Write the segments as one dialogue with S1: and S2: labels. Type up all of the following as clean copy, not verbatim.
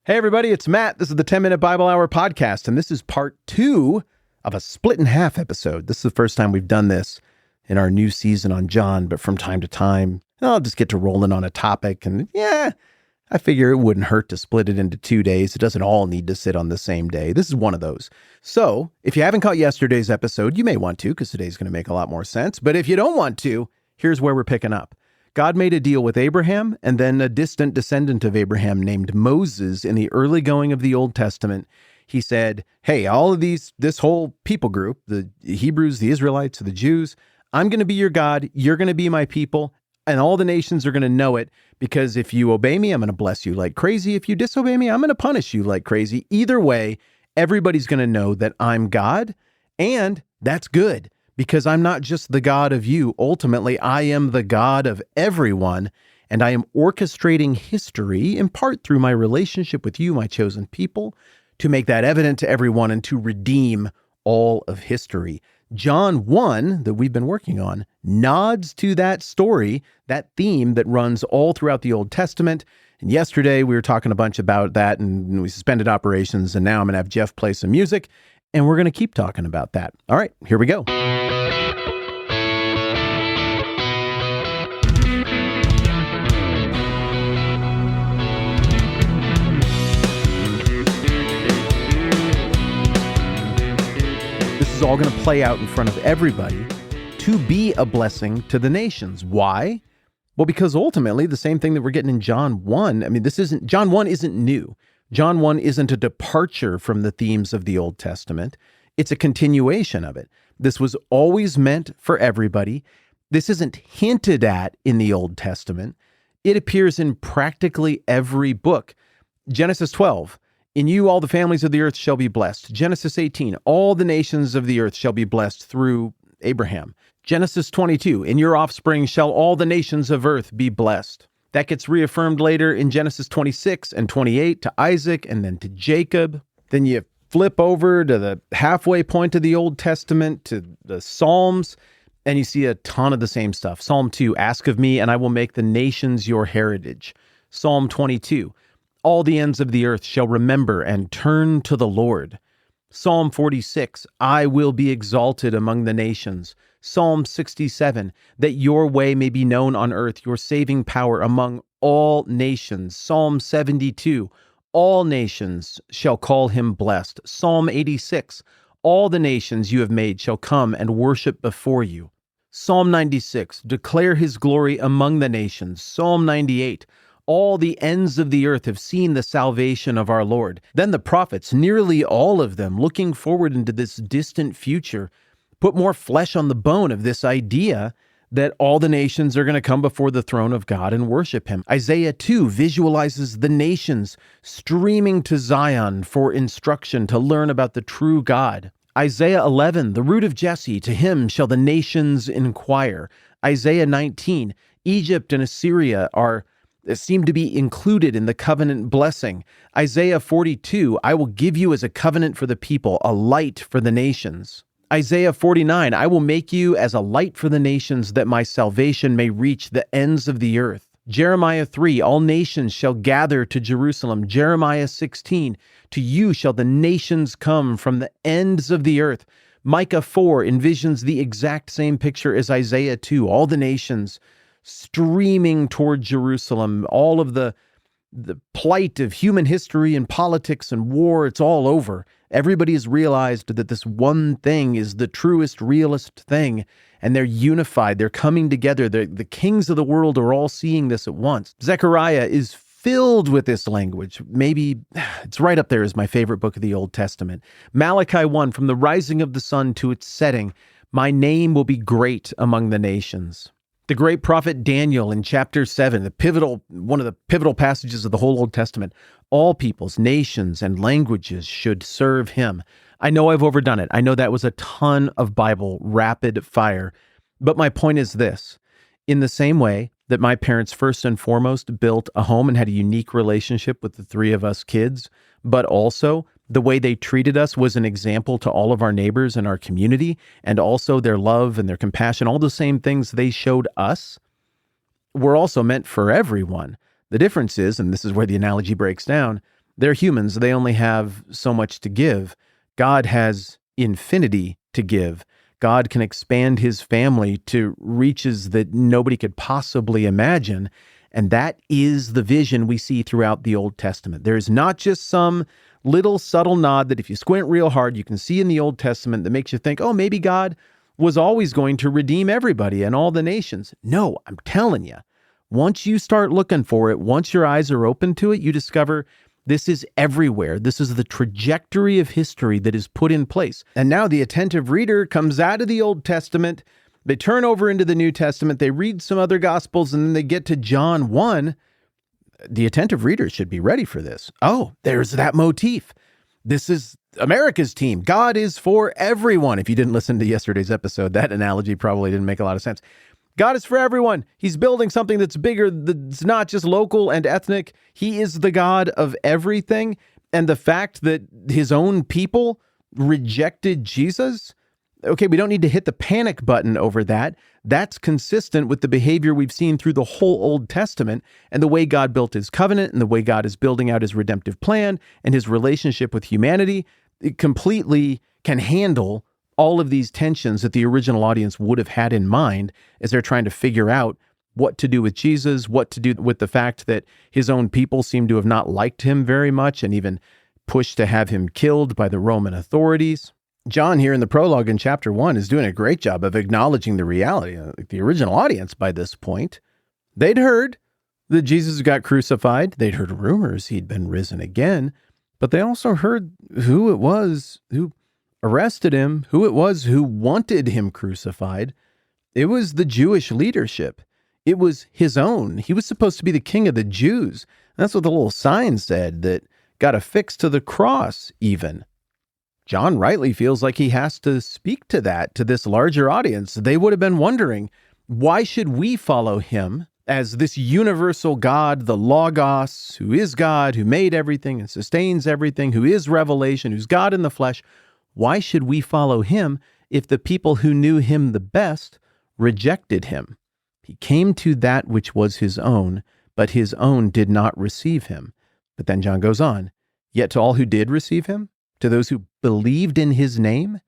S1: Hey everybody, it's Matt. This is the 10-Minute Bible Hour podcast, and this is part 2 of a split in half episode. This is the first time we've done this in our new season on John, but from time to time, I'll just get to rolling on a topic, and I figure it wouldn't hurt to split it into 2 days. It doesn't all need to sit on the same day. This is one of those. So, if you haven't caught yesterday's episode, you may want to, because today's going to make a lot more sense. But if you don't want to, here's where we're picking up. God made a deal with Abraham, and then a distant descendant of Abraham named Moses in the early going of the Old Testament. He said, hey, all of this whole people group, the Hebrews, the Israelites, the Jews, I'm going to be your God, you're going to be my people, and all the nations are going to know it, because if you obey me, I'm going to bless you like crazy. If you disobey me, I'm going to punish you like crazy. Either way, everybody's going to know that I'm God, and that's good. Because I'm not just the God of you. Ultimately, I am the God of everyone, and I am orchestrating history, in part through my relationship with you, my chosen people, to make that evident to everyone and to redeem all of history. John 1, that we've been working on, nods to that story, that theme that runs all throughout the Old Testament. And yesterday, we were talking a bunch about that, and we suspended operations, and now I'm going to have Jeff play some music, and we're going to keep talking about that. All right, here we go. This is all going to play out in front of everybody to be a blessing to the nations. Why? Well, because ultimately the same thing that we're getting in John 1. I mean, John 1 isn't new. John 1 isn't a departure from the themes of the Old Testament. It's a continuation of it. This was always meant for everybody. This isn't hinted at in the Old Testament. It appears in practically every book. Genesis 12. In you, all the families of the earth shall be blessed. Genesis 18, all the nations of the earth shall be blessed through Abraham. Genesis 22, in your offspring shall all the nations of earth be blessed. That gets reaffirmed later in Genesis 26 and 28 to Isaac and then to Jacob. Then you flip over to the halfway point of the Old Testament, to the Psalms, and you see a ton of the same stuff. Psalm 2, ask of me and I will make the nations your heritage. Psalm 22, all the ends of the earth shall remember and turn to the Lord. Psalm 46, I will be exalted among the nations. Psalm 67, that your way may be known on earth, your saving power among all nations. Psalm 72, all nations shall call him blessed. Psalm 86, all the nations you have made shall come and worship before you. Psalm 96, declare his glory among the nations. Psalm 98, all the ends of the earth have seen the salvation of our Lord. Then the prophets, nearly all of them, looking forward into this distant future, put more flesh on the bone of this idea that all the nations are going to come before the throne of God and worship him. Isaiah 2 visualizes the nations streaming to Zion for instruction to learn about the true God. Isaiah 11, the root of Jesse, to him shall the nations inquire. Isaiah 19, Egypt and Assyria seem to be included in the covenant blessing. Isaiah 42, I will give you as a covenant for the people, a light for the nations. Isaiah 49, I will make you as a light for the nations, that my salvation may reach the ends of the earth. Jeremiah 3, all nations shall gather to Jerusalem. Jeremiah 16, to you shall the nations come from the ends of the earth. Micah 4 envisions the exact same picture as Isaiah 2, all the nations streaming toward Jerusalem. All of the plight of human history and politics and war, it's all over. Everybody has realized that this one thing is the truest, realest thing, and they're unified. They're coming together. The kings of the world are all seeing this at once. Zechariah is filled with this language. Maybe it's right up there as my favorite book of the Old Testament. Malachi 1, from the rising of the sun to its setting, my name will be great among the nations. The great prophet Daniel in chapter 7, one of the pivotal passages of the whole Old Testament, all peoples, nations, and languages should serve him. I know I've overdone it. I know that was a ton of Bible rapid fire. But my point is this. In the same way that my parents first and foremost built a home and had a unique relationship with the three of us kids, but also the way they treated us was an example to all of our neighbors in our community, and also their love and their compassion, all the same things they showed us, were also meant for everyone. The difference is, and this is where the analogy breaks down, They're humans. They only have so much to give. God has infinity to give. God can expand his family to reaches that nobody could possibly imagine. And that is the vision we see throughout the Old Testament. There's not just some little subtle nod that if you squint real hard, you can see in the Old Testament that makes you think, oh, maybe God was always going to redeem everybody and all the nations. No, I'm telling you, once you start looking for it, once your eyes are open to it, you discover this is everywhere. This is the trajectory of history that is put in place. And now the attentive reader comes out of the Old Testament, they turn over into the New Testament, they read some other Gospels, and then they get to John 1. The attentive reader should be ready for this. Oh, there's that motif. This is America's team. God is for everyone. If you didn't listen to yesterday's episode, that analogy probably didn't make a lot of sense. God is for everyone. He's building something that's bigger, that's not just local and ethnic. He is the God of everything. And the fact that his own people rejected Jesus, okay, we don't need to hit the panic button over that. That's consistent with the behavior we've seen through the whole Old Testament and the way God built his covenant and the way God is building out his redemptive plan and his relationship with humanity. It completely can handle all of these tensions that the original audience would have had in mind as they're trying to figure out what to do with Jesus, what to do with the fact that his own people seem to have not liked him very much and even pushed to have him killed by the Roman authorities. John here in the prologue in chapter 1 is doing a great job of acknowledging the reality. The original audience by this point, they'd heard that Jesus got crucified. They'd heard rumors he'd been risen again, but they also heard who it was who arrested him, who it was who wanted him crucified. It was the Jewish leadership. It was his own. He was supposed to be the king of the Jews. That's what the little sign said that got affixed to the cross even. John rightly feels like he has to speak to that, to this larger audience. They would have been wondering, why should we follow him as this universal God, the Logos, who is God, who made everything and sustains everything, who is revelation, who's God in the flesh? Why should we follow him if the people who knew him the best rejected him? He came to that which was his own, but his own did not receive him. But then John goes on, yet to all who did receive him, to those who believed in his name,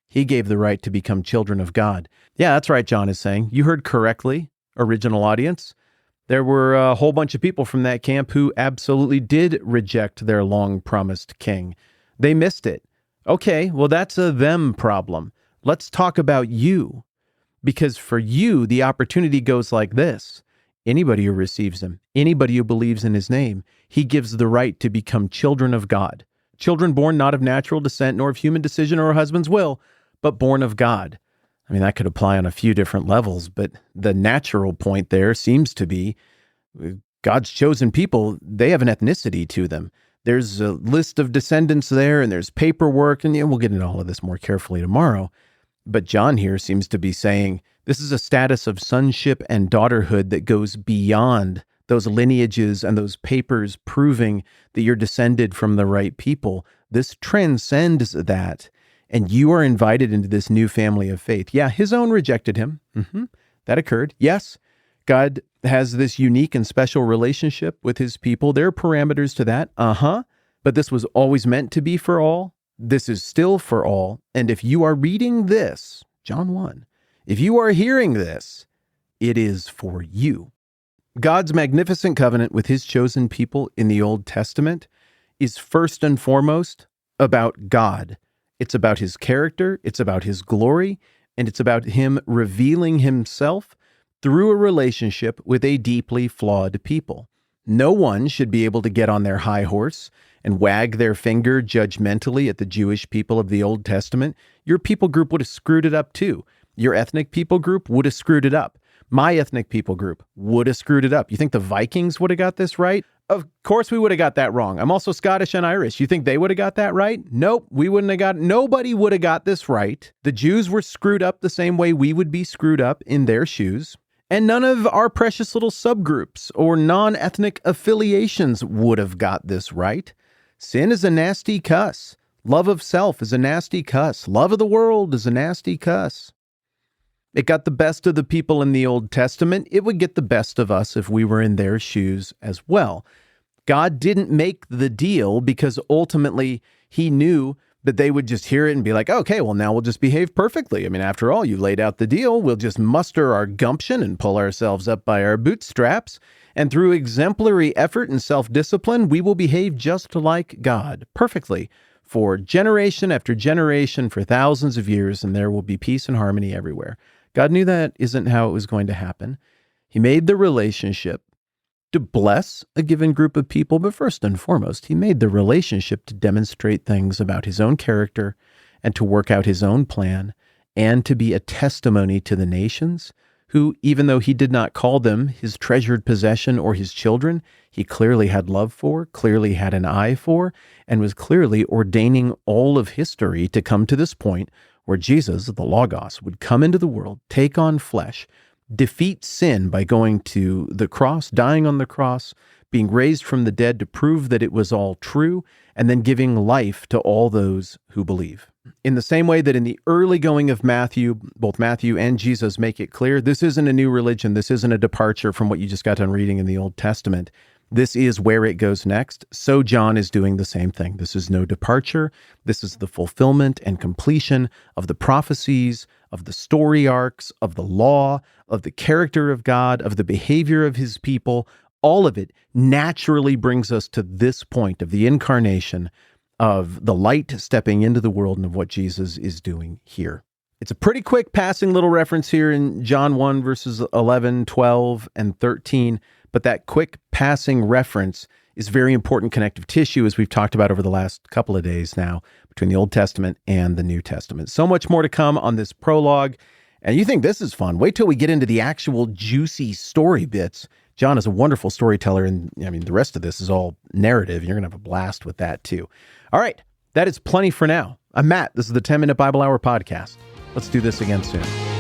S1: he gave the right to become children of God. Yeah, that's right, John is saying. You heard correctly, original audience. There were a whole bunch of people from that camp who absolutely did reject their long-promised king. They missed it. Okay, well, that's a them problem. Let's talk about you. Because for you, the opportunity goes like this. Anybody who receives him, anybody who believes in his name, he gives the right to become children of God. Children born not of natural descent, nor of human decision or a husband's will, but born of God. I mean, that could apply on a few different levels, but the natural point there seems to be God's chosen people, they have an ethnicity to them. There's a list of descendants there, and there's paperwork, and we'll get into all of this more carefully tomorrow. But John here seems to be saying this is a status of sonship and daughterhood that goes beyond those lineages and those papers proving that you're descended from the right people. This transcends that, and you are invited into this new family of faith. Yeah, his own rejected him. That occurred. Yes, God has this unique and special relationship with his people. There are parameters to that. But this was always meant to be for all. This is still for all. And if you are reading this, John 1, if you are hearing this, it is for you. God's magnificent covenant with his chosen people in the Old Testament is first and foremost about God. It's about his character, it's about his glory, and it's about him revealing himself through a relationship with a deeply flawed people. No one should be able to get on their high horse and wag their finger judgmentally at the Jewish people of the Old Testament. Your people group would have screwed it up too. Your ethnic people group would have screwed it up. My ethnic people group would have screwed it up. You think the Vikings would have got this right? Of course we would have got that wrong. I'm also Scottish and Irish. You think they would have got that right? Nope, we wouldn't have got, nobody would have got this right. The Jews were screwed up the same way we would be screwed up in their shoes. And none of our precious little subgroups or non-ethnic affiliations would have got this right. Sin is a nasty cuss. Love of self is a nasty cuss. Love of the world is a nasty cuss. It got the best of the people in the Old Testament. It would get the best of us if we were in their shoes as well. God didn't make the deal because ultimately he knew that they would just hear it and be like, okay, well, now we'll just behave perfectly. I mean, after all, you laid out the deal. We'll just muster our gumption and pull ourselves up by our bootstraps. And through exemplary effort and self-discipline, we will behave just like God, perfectly, for generation after generation, for thousands of years, and there will be peace and harmony everywhere. God knew that isn't how it was going to happen. He made the relationship to bless a given group of people, but first and foremost, he made the relationship to demonstrate things about his own character and to work out his own plan and to be a testimony to the nations who, even though he did not call them his treasured possession or his children, he clearly had love for, clearly had an eye for, and was clearly ordaining all of history to come to this point where Jesus, the Logos, would come into the world, take on flesh, defeat sin by going to the cross, dying on the cross, being raised from the dead to prove that it was all true, and then giving life to all those who believe. In the same way that in the early going of Matthew, both Matthew and Jesus make it clear, this isn't a new religion. This isn't a departure from what you just got done reading in the Old Testament. This is where it goes next. So John is doing the same thing. This is no departure. This is the fulfillment and completion of the prophecies, of the story arcs, of the law, of the character of God, of the behavior of his people. All of it naturally brings us to this point of the incarnation, of the light stepping into the world, and of what Jesus is doing here. It's a pretty quick passing little reference here in John 1, verses 11, 12, and 13, but that quick passing reference is very important connective tissue, as we've talked about over the last couple of days now, between the Old Testament and the New Testament. So much more to come on this prologue, and you think this is fun. Wait till we get into the actual juicy story bits. John is a wonderful storyteller, and I mean, the rest of this is all narrative. You're going to have a blast with that too. All right, that is plenty for now. I'm Matt. This is the 10-Minute Bible Hour podcast. Let's do this again soon.